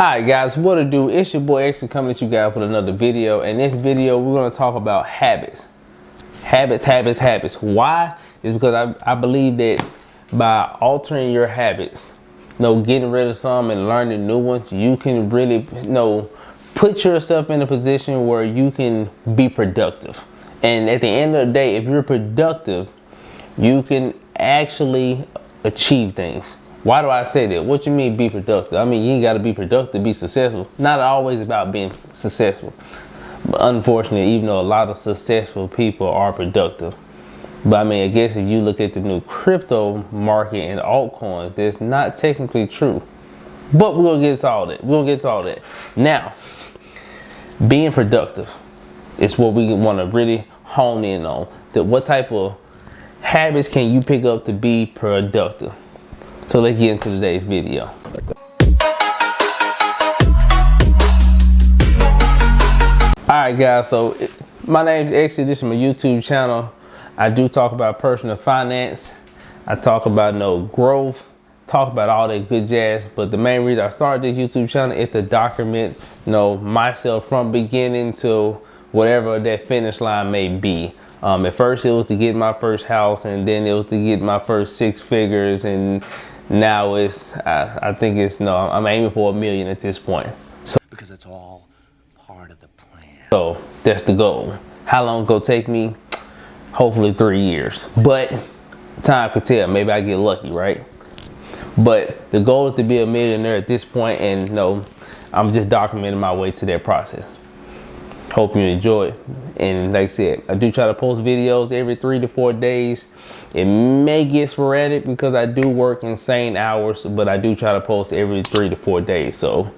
Alright guys, what to do? It's your boy X coming at you guys with another video. In this video, we're going to talk about habits. Habits. Why? It's because I believe that by altering your habits, getting rid of some and learning new ones, you can really, put yourself in a position where you can be productive. And at the end of the day, if you're productive, you can actually achieve things. Why do I say that? What you mean be productive? I mean, you ain't got to be productive to be successful. Not always about being successful. But unfortunately, even though a lot of successful people are productive. But I mean, I guess if you look at the new crypto market and altcoins, that's not technically true. But we're going to get to all that. We'll get to all that. Now, being productive is what we want to really hone in on. That what type of habits can you pick up to be productive? So let's get into today's video. Alright guys, so my name is X. This is my YouTube channel. I do talk about personal finance. I talk about growth, talk about all that good jazz. But the main reason I started this YouTube channel is to document myself from beginning to whatever that finish line may be. At first it was to get my first house, and then it was to get my first 6 figures, and now it's I think it's I'm aiming for $1 million at this point. So because it's all part of the plan. So that's the goal. How long it's gonna take me? Hopefully 3 years. But time could tell. Maybe I get lucky, right? But the goal is to be a millionaire at this point, and I'm just documenting my way to that process. Hope you enjoy it. And like I said, I do try to post videos every 3 to 4 days. It may get sporadic because I do work insane hours, but I do try to post every 3 to 4 days. So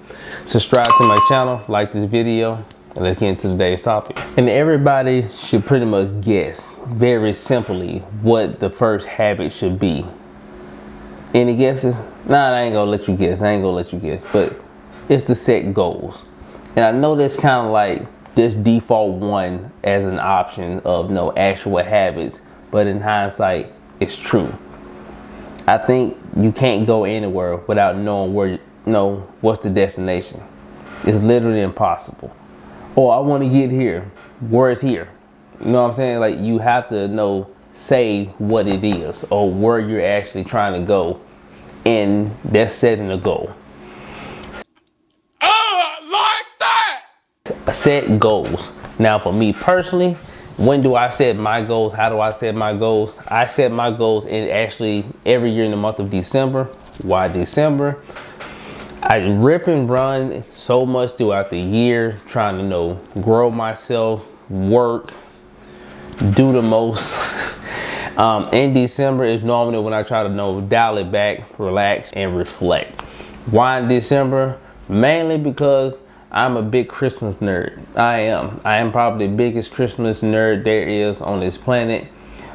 subscribe to my channel, like this video, and let's get into today's topic. And everybody should pretty much guess very simply what the first habit should be. Any guesses? Nah, I ain't gonna let you guess. But it's to set goals. And I know that's kind of like this default one as an option of actual habits, but in hindsight, it's true. I think you can't go anywhere without knowing where what's the destination. It's literally impossible. Oh, I want to get here. Where is here? You know what I'm saying? Like, you have to say what it is or where you're actually trying to go, and that's setting a goal. Set goals. Now for me personally, when do I set my goals? How do I set my goals? I set my goals in actually every year in the month of December. Why December? I rip and run so much throughout the year, trying to grow myself, work, do the most. In December is normally when I try to dial it back, relax, and reflect. Why in December? Mainly because I'm a big Christmas nerd. I am probably the biggest Christmas nerd there is on this planet.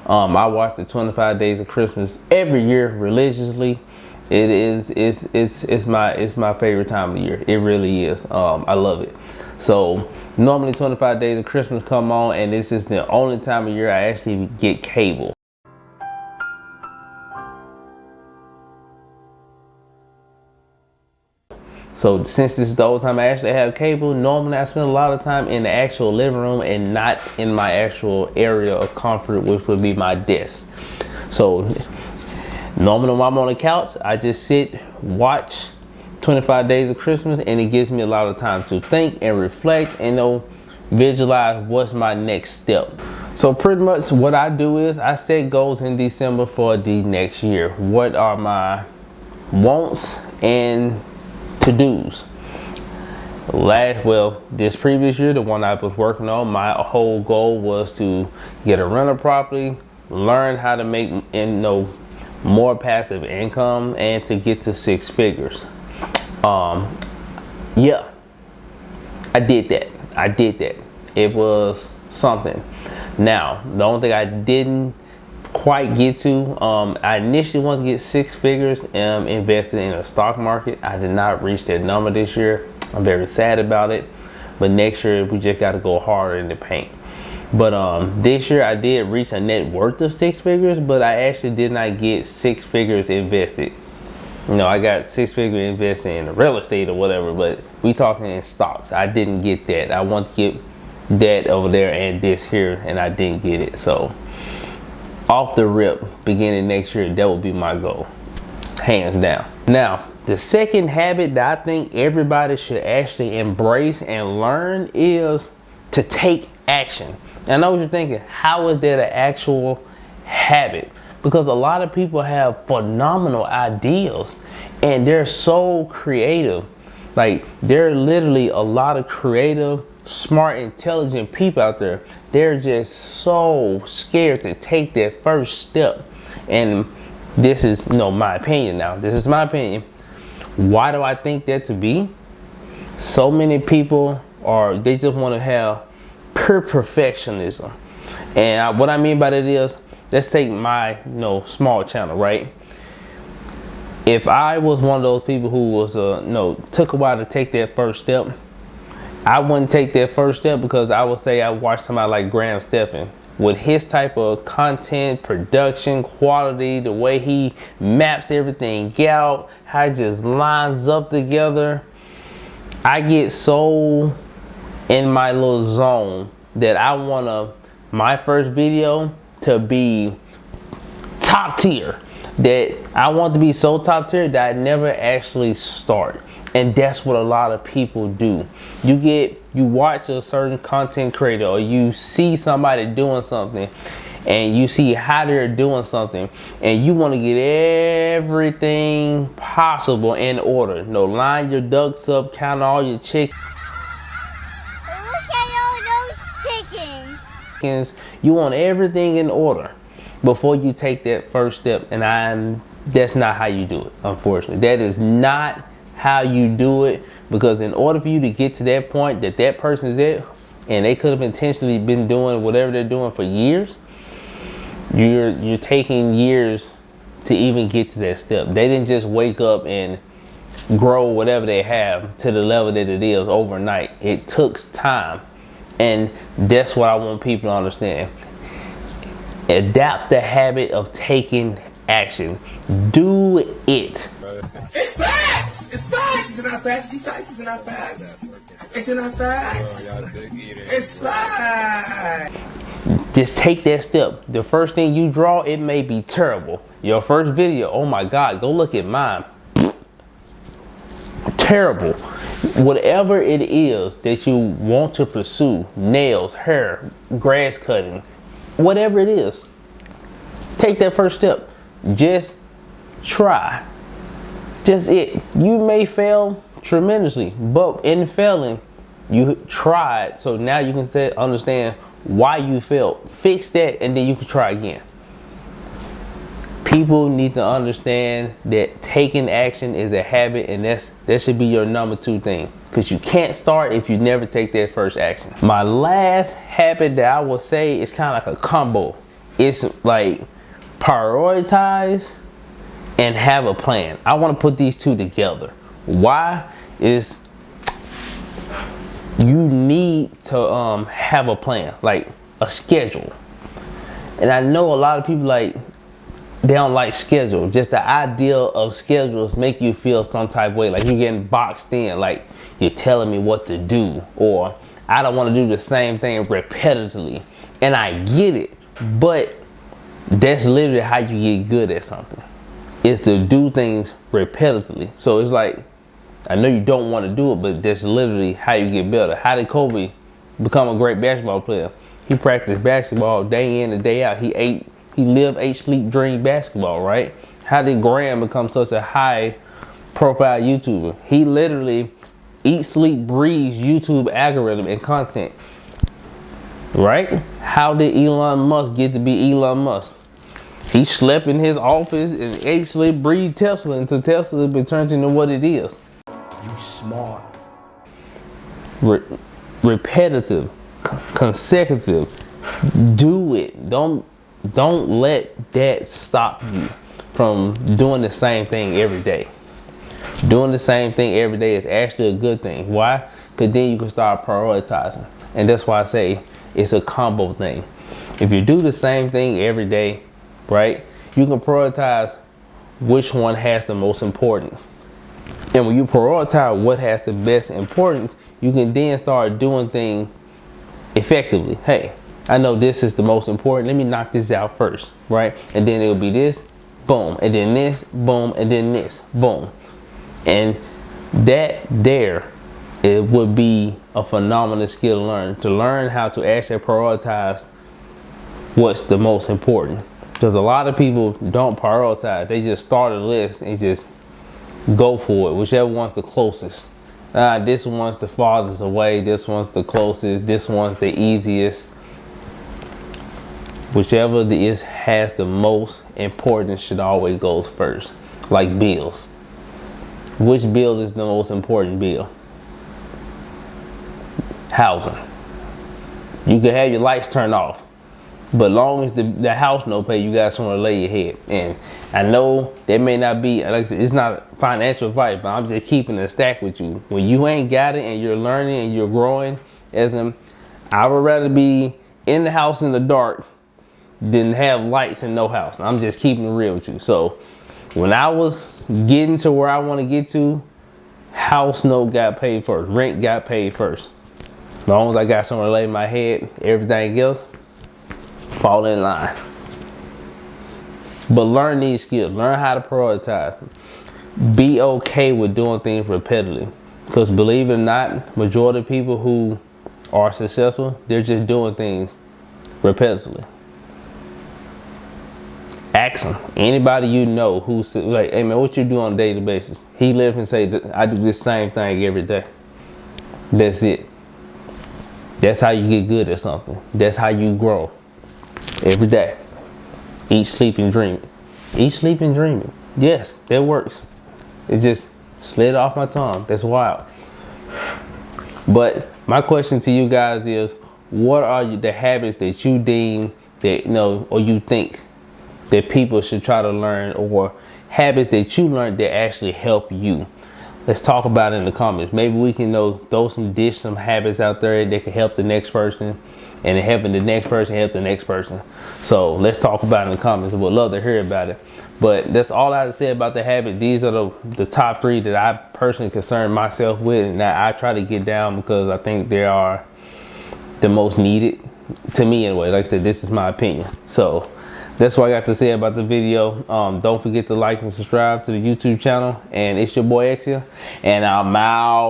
I watch the 25 Days of Christmas every year religiously. It's my favorite time of the year. It really is. I love it. So normally 25 Days of Christmas come on, and this is the only time of year I actually get cable. So since this is the only time I actually have cable, normally I spend a lot of time in the actual living room and not in my actual area of comfort, which would be my desk. So normally when I'm on the couch, I just sit, watch 25 Days of Christmas, and it gives me a lot of time to think and reflect and visualize what's my next step. So pretty much what I do is I set goals in December for the next year. What are my wants and to-dos? This previous year, the one I was working on, my whole goal was to get a rental property, learn how to make more passive income, and to get to 6 figures. Yeah, I did that. It was something. Now, the only thing I didn't quite get to, I initially wanted to get 6 figures invested in a stock market. I did not reach that number this year. I'm very sad about it, but next year we just got to go harder in the paint. But this year I did reach a net worth of 6 figures, but I actually did not get 6 figures invested. You know, I got 6-figure investing in real estate or whatever, but we talking in stocks. I didn't get that. I want to get that over there and this here, and I didn't get it. So off the rip, beginning next year, that would be my goal, hands down. Now, the second habit that I think everybody should actually embrace and learn is to take action. And I know what you're thinking, how is that an actual habit? Because a lot of people have phenomenal ideas and they're so creative. Like, there are literally a lot of creative, smart, intelligent people out there. They're just so scared to take that first step. And this is, you know, my opinion now. This is my opinion. Why do I think that to be? So many people they just want to have pure perfectionism. And what I mean by that is, let's take my, you know, small channel, right? If I was one of those people who was, took a while to take that first step, I wouldn't take that first step because I would say I watched somebody like Graham Stephan with his type of content, production, quality, the way he maps everything out, how it just lines up together. I get so in my little zone that I want my first video to be top tier, that I want to be so top tier that I never actually start. And that's what a lot of people do. You watch a certain content creator, or you see somebody doing something and you see how they're doing something, and you want to get everything possible in order. No, line your ducks up, count all your chickens. Look at all those chickens. You want everything in order before you take that first step, and that's not how you do it, unfortunately. That is not how you do it, because in order for you to get to that point that person's at, and they could have intentionally been doing whatever they're doing for years, you're taking years to even get to that step. They didn't just wake up and grow whatever they have to the level that it is overnight. It took time, and that's what I want people to understand. Adapt the habit of taking action. Do it. It's facts! It's facts! It's not facts. These facts is not facts. It's not facts. It's facts. Just take that step. The first thing you draw, it may be terrible. Your first video, oh my God, go look at mine. Terrible. Whatever it is that you want to pursue, nails, hair, grass cutting, whatever it is, take that first step. Just try. Just it. You may fail tremendously, but in failing, you tried. So now you can understand why you failed. Fix that, and then you can try again. People need to understand that taking action is a habit, and that should be your number 2 thing, because you can't start if you never take that first action. My last habit that I will say is kind of like a combo. It's like prioritize and have a plan. I want to put these two together. Why? Is you need to have a plan, like a schedule. And I know a lot of people they don't like schedule. Just the idea of schedules make you feel some type of way, like you're getting boxed in, like you're telling me what to do, or I don't want to do the same thing repetitively. And I get it, but that's literally how you get good at something. Is to do things repetitively. So it's like, I know you don't want to do it, but that's literally how you get better. How did Kobe become a great basketball player? He practiced basketball day in and day out. He lived, ate, sleep, dream basketball, right? How did Graham become such a high profile YouTuber? He literally eats, sleep, breathes YouTube algorithm and content, right? How did Elon Musk get to be Elon Musk? He slept in his office and ate, sleep, breathed Tesla until Tesla has been turned into what it is. You smart. Repetitive, consecutive. Do it. Don't let that stop you from doing the same thing every day. Doing the same thing every day is actually a good thing. Why? Because then you can start prioritizing. And that's why I say it's a combo thing. If you do the same thing every day, right, you can prioritize which one has the most importance. And when you prioritize what has the best importance, you can then start doing things effectively. Hey, I know this is the most important. Let me knock this out first, right? And then it'll be this, boom, and then this, boom, and then this, boom. And that there, it would be a phenomenal skill to learn how to actually prioritize what's the most important. Because a lot of people don't prioritize. They just start a list and just go for it, whichever one's the closest. This one's the farthest away, this one's the closest, this one's the easiest. Whichever has the most importance should always go first. Like bills. Which bill is the most important bill? Housing. You can have your lights turned off, but long as the house no pay, you got somewhere to lay your head. And I know that may not be, it's not financial advice, but I'm just keeping a stack with you. When you ain't got it and you're learning and you're growing, I would rather be in the house in the dark than have lights and no house. I'm just keeping it real with you. So when I was getting to where I want to get to, house note got paid first, rent got paid first. As long as I got somewhere to lay my head, everything else fall in line. But learn these skills. Learn how to prioritize. Be okay with doing things repetitively. Because believe it or not, majority of people who are successful, they're just doing things repetitively. Ask them. Anybody you know who's like, hey man, what you do on a daily basis? He lives and say, I do this same thing every day. That's it. That's how you get good at something. That's how you grow. Every day. Eat, sleep, and dream. Eat, sleep, and dreaming. Yes, that works. It just slid off my tongue. That's wild. But my question to you guys is, what are the habits that you deem that, or you think that people should try to learn, or habits that you learned that actually help you? Let's talk about it in the comments. Maybe we can throw some habits out there that can help the next person, and helping the next person help the next person. So let's talk about it in the comments. We'd love to hear about it. But that's all I have to say about the habit. These are the top 3 that I personally concern myself with, and that I try to get down because I think they are the most needed to me anyway. Like I said, this is my opinion. So that's what I got to say about the video. Don't forget to like and subscribe to the YouTube channel. And it's your boy X here, and I'm out.